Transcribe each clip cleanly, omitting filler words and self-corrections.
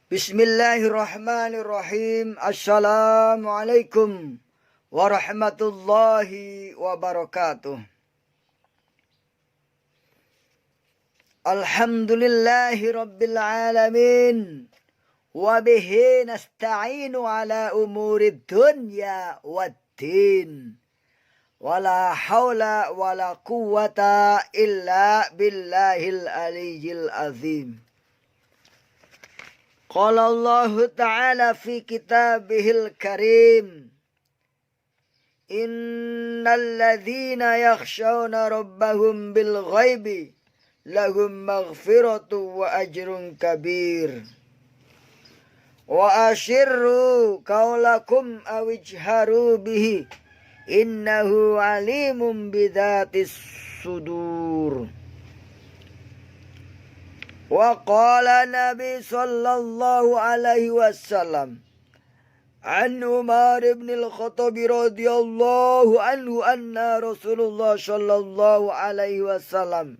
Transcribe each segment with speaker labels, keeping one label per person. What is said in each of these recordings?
Speaker 1: Bismillahirrahmanirrahim. Assalamualaikum warahmatullahi wabarakatuh. Alhamdulillahi rabbil alamin. Wabihi nasta'inu ala umurid dunya waddin. Wala hawla wala quwwata illa billahil aliyyil azim. Qala Allah Ta'ala fi kitabihil karim. Innal ladzina yakhshawna rabbahum bil ghaibi lahum maghfiratu wa ajrun kabir. Wa ashirru qawlakum aw ijharu bihi innahu alimun bidzatis sudur. Wa qala Nabi sallallahu alaihi wasallam an Umar ibn al-Khattab radhiyallahu anhu anna Rasulullah sallallahu alaihi wasallam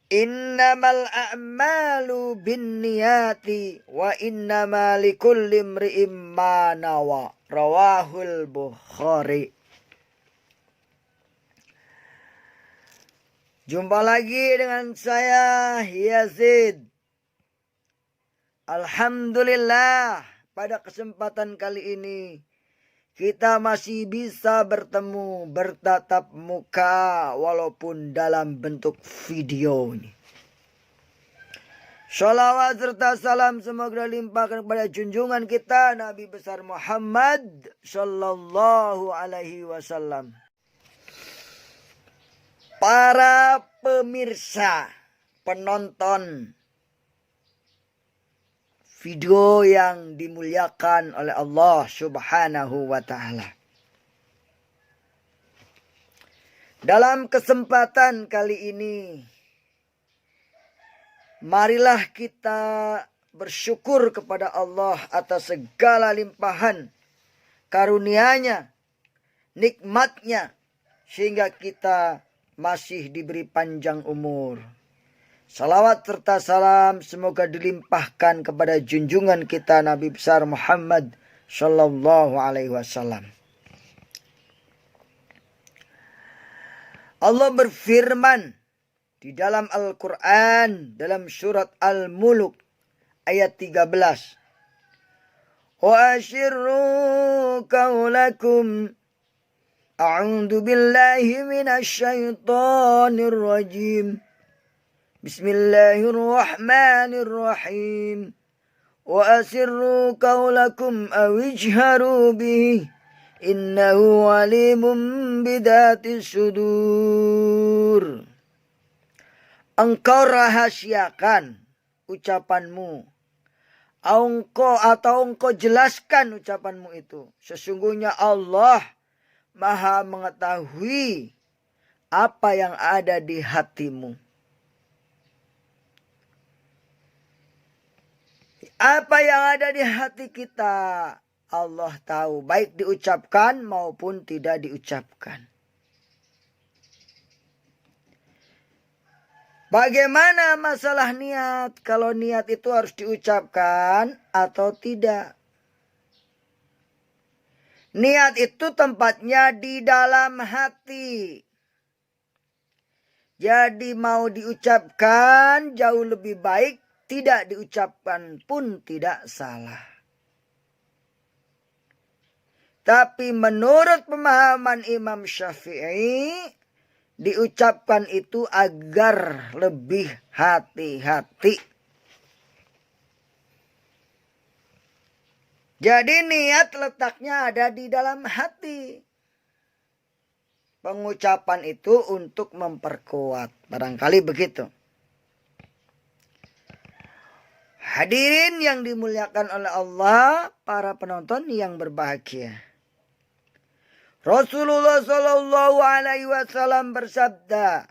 Speaker 1: innamal a'malu binniyati wa innama likulli imri'in ma nawa rawahul Bukhari. Jumpa lagi dengan saya Yazid. Alhamdulillah, pada kesempatan kali ini kita masih bisa bertemu, bertatap muka walaupun dalam bentuk video ini. Shalawat serta salam semoga dilimpahkan kepada junjungan kita Nabi besar Muhammad sallallahu alaihi wasallam. Para pemirsa, penonton video yang dimuliakan oleh Allah Subhanahu wa Ta'ala. Dalam kesempatan kali ini, marilah kita bersyukur kepada Allah atas segala limpahan karunia-Nya, nikmat-Nya, sehingga kita masih diberi panjang umur. Salawat serta salam semoga dilimpahkan kepada junjungan kita Nabi besar Muhammad sallallahu alaihi wasallam. Allah berfirman di dalam Al-Quran dalam surat Al-Mulk ayat 13. Wa asyirru qawlakum a'udzu billahi minasy syaithanir rajim. Bismillahirrahmanirrahim. Wa asirru qawlakum aw ijharu bihi innahu alimun bidatis sudur. Engkau rahasiakan ucapanmu atau engkau jelaskan ucapanmu itu. Sesungguhnya Allah Maha mengetahui apa yang ada di hatimu. Apa yang ada di hati kita Allah tahu, baik diucapkan maupun tidak diucapkan. Bagaimana masalah niat? Kalau niat itu harus diucapkan atau tidak? Niat itu tempatnya di dalam hati. Jadi mau diucapkan jauh lebih baik, tidak diucapkan pun tidak salah. Tapi menurut pemahaman Imam Syafi'i, diucapkan itu agar lebih hati-hati. Jadi niat letaknya ada di dalam hati. Pengucapan itu untuk memperkuat. Barangkali begitu. Hadirin yang dimuliakan oleh Allah, para penonton yang berbahagia. Rasulullah sallallahu alaihi wasallam bersabda,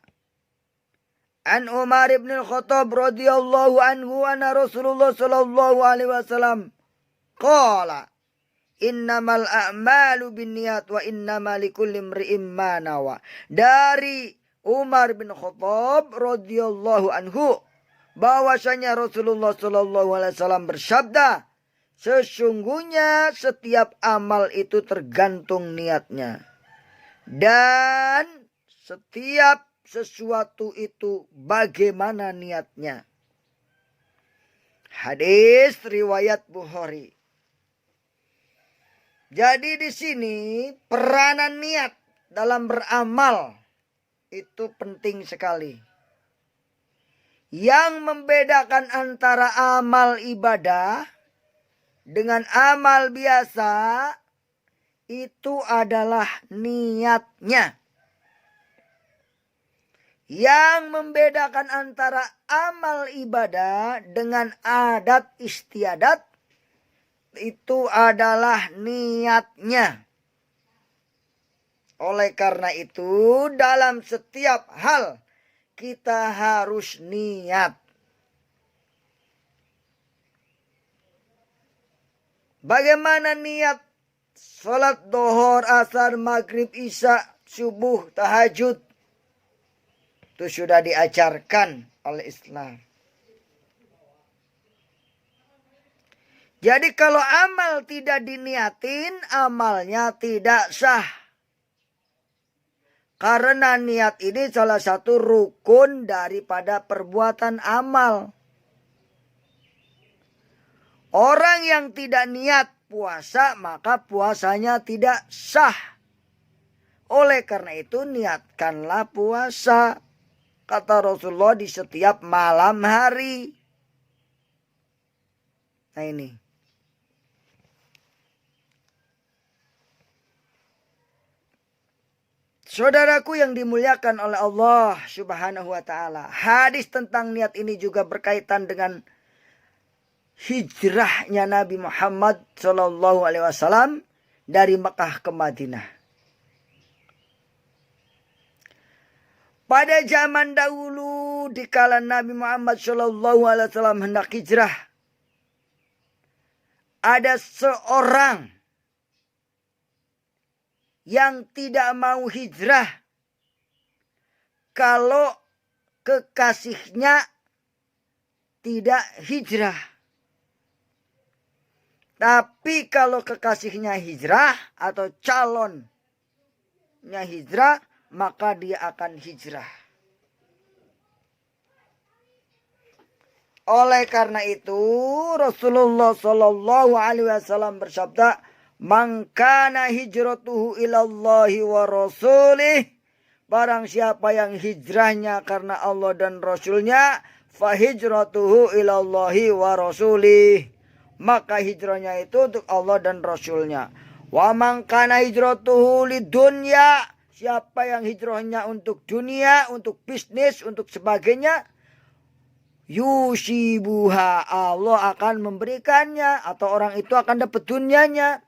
Speaker 1: An Umar ibn al-Khattab radhiyallahu anhu anna Rasulullah sallallahu alaihi wasallam qala innamal a'malu binniyat wa innama likulli imri'in ma nawa. Dari Umar bin Khattab radhiyallahu anhu, bahwasanya Rasulullah Shallallahu Alaihi Wasallam bersabda, sesungguhnya setiap amal itu tergantung niatnya, dan setiap sesuatu itu bagaimana niatnya. Hadis riwayat Bukhari. Jadi di sini peranan niat dalam beramal itu penting sekali. Yang membedakan antara amal ibadah dengan amal biasa itu adalah niatnya. Yang membedakan antara amal ibadah dengan adat istiadat itu adalah niatnya. Oleh karena itu, dalam setiap hal kita harus niat. Bagaimana niat salat duhur, asar, maghrib, isya, subuh, tahajud? Itu sudah diajarkan oleh Islam. Jadi kalau amal tidak diniatin, amalnya tidak sah. Karena niat ini salah satu rukun daripada perbuatan amal. Orang yang tidak niat puasa, maka puasanya tidak sah. Oleh karena itu, niatkanlah puasa. Kata Rasulullah, di setiap malam hari. Nah ini. Saudaraku yang dimuliakan oleh Allah Subhanahu wa taala. Hadis tentang niat ini juga berkaitan dengan hijrahnya Nabi Muhammad sallallahu alaihi wasallam dari Mekah ke Madinah. Pada zaman dahulu dikala Nabi Muhammad sallallahu alaihi wasallam hendak hijrah, ada seorang yang tidak mau hijrah kalau kekasihnya tidak hijrah. Tapi kalau kekasihnya hijrah atau calonnya hijrah, maka dia akan hijrah. Oleh karena itu Rasulullah Shallallahu Alaihi Wasallam bersabda, "Man kana hijratuhu ilallahi wa rasulih." Barang siapa yang hijrahnya karena Allah dan Rasulnya, fa hijratuhu ilallahi wa rasulih. Maka hijrahnya itu untuk Allah dan Rasulnya. Wa man kana hijratuhu lidunya. Siapa yang hijrahnya untuk dunia, untuk bisnis, untuk sebagainya, yusibuha, Allah akan memberikannya, atau orang itu akan dapat dunianya.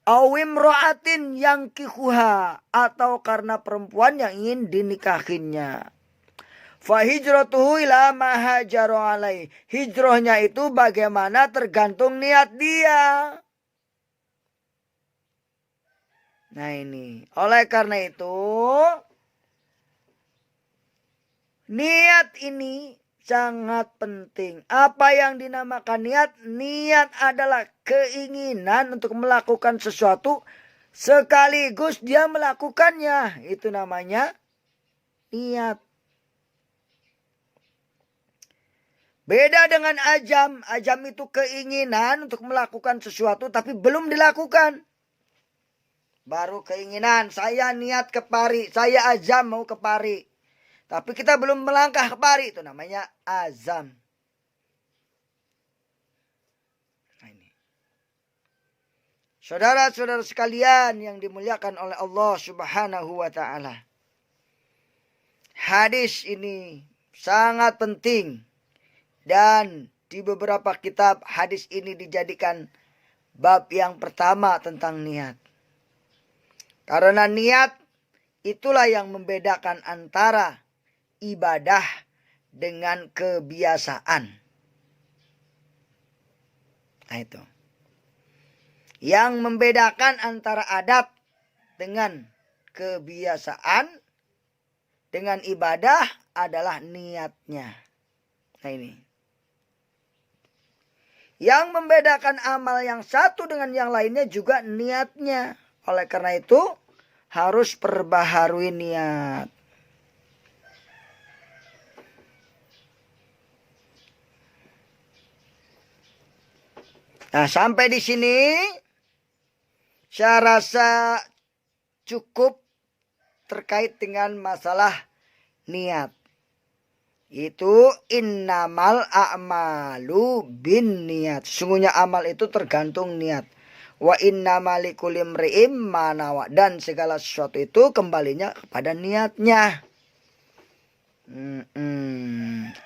Speaker 1: Awim ro'atin yang kikuha, atau karena perempuan yang ingin dinikahinya. Fahijratuhu ila ma hajaru alaih. Hijrahnya itu bagaimana tergantung niat dia. Nah ini, oleh karena itu niat ini sangat penting. Apa yang dinamakan niat? Niat adalah keinginan untuk melakukan sesuatu sekaligus dia melakukannya. Itu namanya niat. Beda dengan azam. Azam itu keinginan untuk melakukan sesuatu tapi belum dilakukan. Baru keinginan, saya niat ke Pari, saya azam mau ke Pari. Tapi kita belum melangkah ke Pari, itu namanya azam. Nah ini. Saudara-saudara sekalian yang dimuliakan oleh Allah Subhanahu wa taala. Hadis ini sangat penting. Dan di beberapa kitab hadis ini dijadikan bab yang pertama tentang niat. Karena niat itulah yang membedakan antara ibadah dengan kebiasaan. Nah itu. Yang membedakan antara adat dengan kebiasaan, dengan ibadah adalah niatnya. Nah ini. Yang membedakan amal yang satu dengan yang lainnya juga niatnya. Oleh karena itu harus perbaharui niat. Nah, sampai di sini saya rasa cukup terkait dengan masalah niat. Itu innamal a'malu bin niat. Sesungguhnya amal itu tergantung niat. Wa innamal likulli imri'in ma nawa. Dan segala sesuatu itu kembalinya kepada niatnya.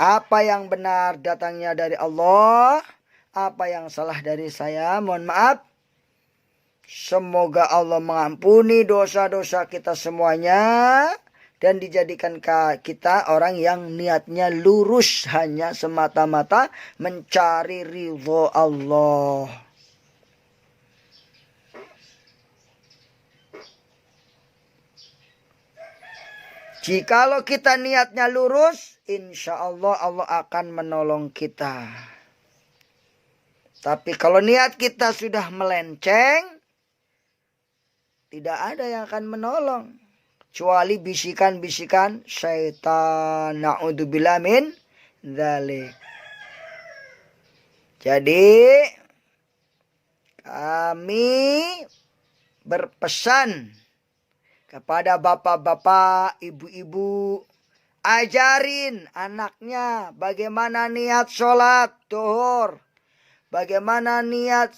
Speaker 1: Apa yang benar datangnya dari Allah, apa yang salah dari saya, mohon maaf. Semoga Allah mengampuni dosa-dosa kita semuanya dan dijadikan kita orang yang niatnya lurus, hanya semata-mata mencari ridho Allah. Jikalau kita niatnya lurus, insya Allah Allah akan menolong kita. Tapi kalau niat kita sudah melenceng, tidak ada yang akan menolong. Kecuali bisikan-bisikan syaitan. Na'udzubillah min dzalik. Jadi kami berpesan kepada bapak-bapak, ibu-ibu, ajarin anaknya bagaimana niat sholat duhur, bagaimana niat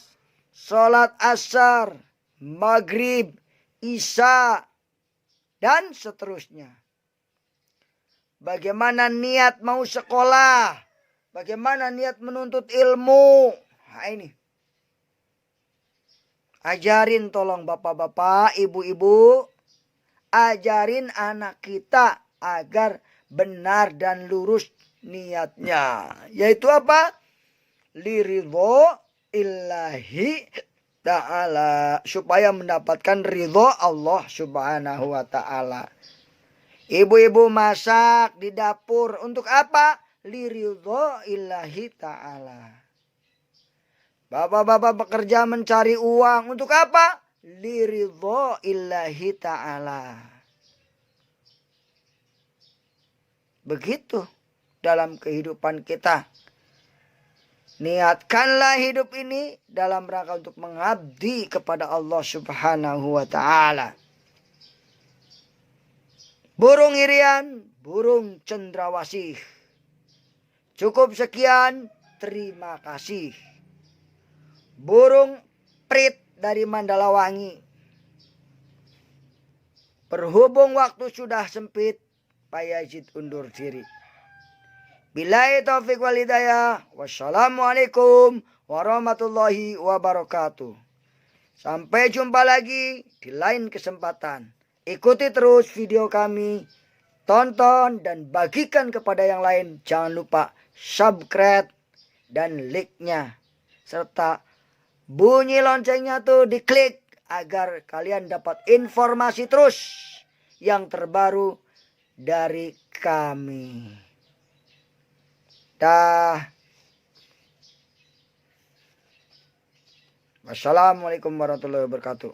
Speaker 1: sholat asar, maghrib, isya, dan seterusnya. Bagaimana niat mau sekolah, bagaimana niat menuntut ilmu. Nah ini. Ajarin tolong bapak-bapak, ibu-ibu, ajarin anak kita agar benar dan lurus niatnya. Yaitu apa? Liridho illahi ta'ala. Supaya mendapatkan ridho Allah subhanahu wa ta'ala. Ibu-ibu masak di dapur. Untuk apa? Liridho illahi ta'ala. Bapak-bapak bekerja mencari uang. Untuk apa? Liridho illahi ta'ala. Begitu dalam kehidupan kita. Niatkanlah hidup ini dalam rangka untuk mengabdi kepada Allah subhanahu wa ta'ala. Burung irian, burung cendrawasih. Cukup sekian, terima kasih. Burung prit dari Mandalawangi. Berhubung waktu sudah sempit, Pak Yazid undur diri. Billahi taufiq wal hidayah. Wassalamualaikum warahmatullahi wabarakatuh. Sampai jumpa lagi di lain kesempatan. Ikuti terus video kami. Tonton dan bagikan kepada yang lain. Jangan lupa subscribe dan like-nya. Serta bunyi loncengnya tuh diklik agar kalian dapat informasi terus yang terbaru dari kami. Dah. Wassalamualaikum warahmatullahi wabarakatuh.